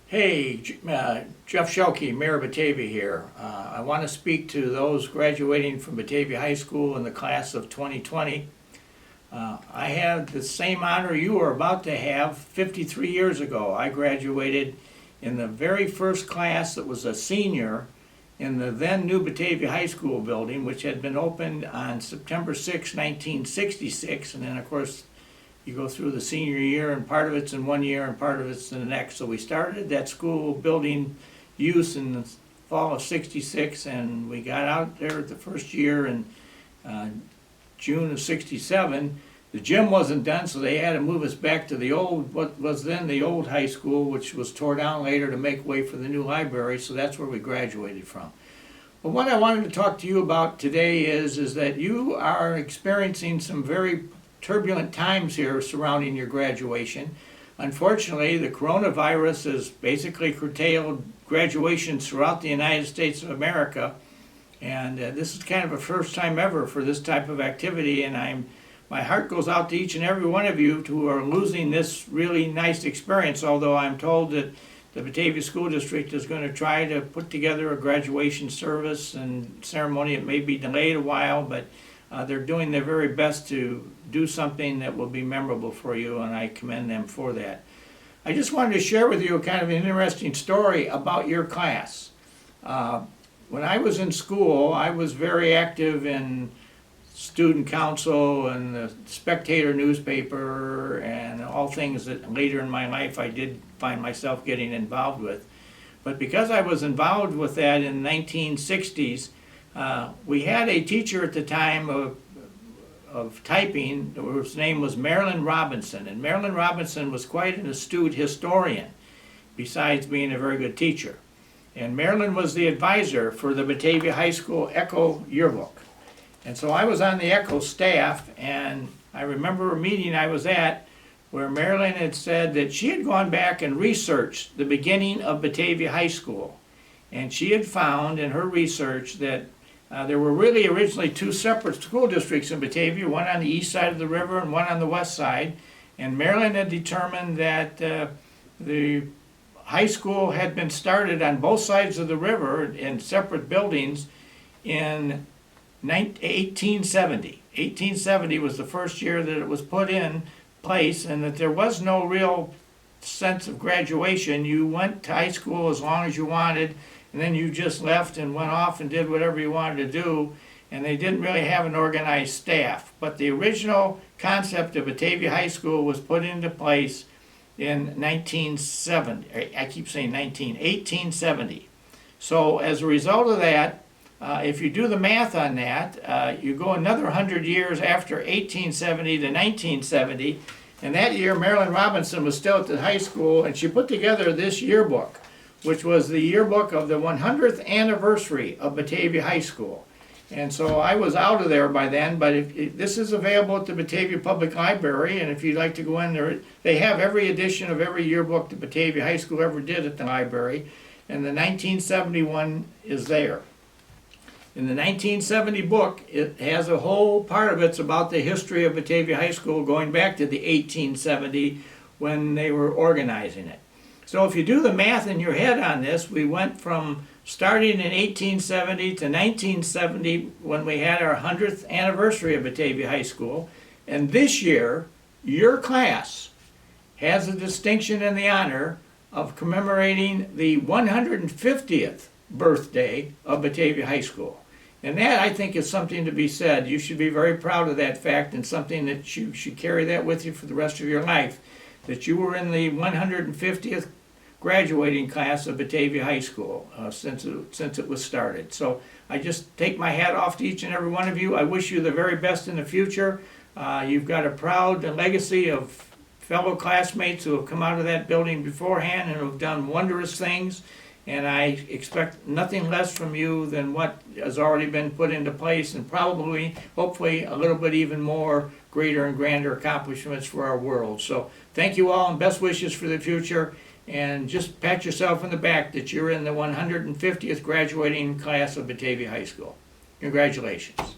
Hey, Jeff Schielke, Mayor of Batavia here. I want to speak to those graduating from Batavia High School in the class of 2020. I had the same honor you were about to have 53 years ago. I graduated in the very first class that was a senior in the then new Batavia High School building, which had been opened on September 6, 1966, and then of course you go through the senior year, and part of it's in one year and part of it's in the next. So we started that school building use in the fall of '66, and we got out there the first year in June of '67. The gym wasn't done, so they had to move us back to the old, what was then the old high school, which was tore down later to make way for the new library. So that's where we graduated from. But what I wanted to talk to you about today is that you are experiencing some very turbulent times here surrounding your graduation. Unfortunately, the coronavirus has basically curtailed graduations throughout the United States of America, and this is kind of a first time ever for this type of activity, and my heart goes out to each and every one of you who are losing this really nice experience, although I'm told that the Batavia School District is going to try to put together a graduation service and ceremony. It may be delayed a while, but they're doing their very best to do something that will be memorable for you, and I commend them for that. I just wanted to share with you a kind of an interesting story about your class. When I was in school, I was very active in student council and the Spectator newspaper and all things that later in my life I did find myself getting involved with. But because I was involved with that in the 1960s, we had a teacher at the time of typing, whose name was Marilyn Robinson, and Marilyn Robinson was quite an astute historian, besides being a very good teacher. And Marilyn was the advisor for the Batavia High School Echo yearbook. And so I was on the Echo staff, and I remember a meeting I was at where Marilyn had said that she had gone back and researched the beginning of Batavia High School. And she had found in her research that there were really originally two separate school districts in Batavia, one on the east side of the river and one on the west side. And Marilyn had determined that the high school had been started on both sides of the river in separate buildings in 1870. 1870 was the first year that it was put in place, and that there was no real sense of graduation. You went to high school as long as you wanted, and then you just left and went off and did whatever you wanted to do, and they didn't really have an organized staff. But the original concept of Batavia High School was put into place in 1970. I keep saying 1870. So as a result of that, if you do the math on that, you go another 100 years after 1870 to 1970, and that year Marilyn Robinson was still at the high school, and she put together this yearbook, which was the yearbook of the 100th anniversary of Batavia High School. And so I was out of there by then, but this is available at the Batavia Public Library, and if you'd like to go in there, they have every edition of every yearbook that Batavia High School ever did at the library, and the 1971 is there. In the 1970 book, it has a whole part of it's about the history of Batavia High School going back to the 1870 when they were organizing it. So if you do the math in your head on this, we went from starting in 1870 to 1970 when we had our 100th anniversary of Batavia High School. And this year, your class has the distinction and the honor of commemorating the 150th birthday of Batavia High School. And that, I think, is something to be said. You should be very proud of that fact, and something that you should carry that with you for the rest of your life, that you were in the 150th graduating class of Batavia High School since it was started. So I just take my hat off to each and every one of you. I wish you the very best in the future. You've got a proud legacy of fellow classmates who have come out of that building beforehand and have done wondrous things. And I expect nothing less from you than what has already been put into place, and probably, hopefully, a little bit even more greater and grander accomplishments for our world. So thank you all, and best wishes for the future. And just pat yourself on the back that you're in the 150th graduating class of Batavia High School. Congratulations.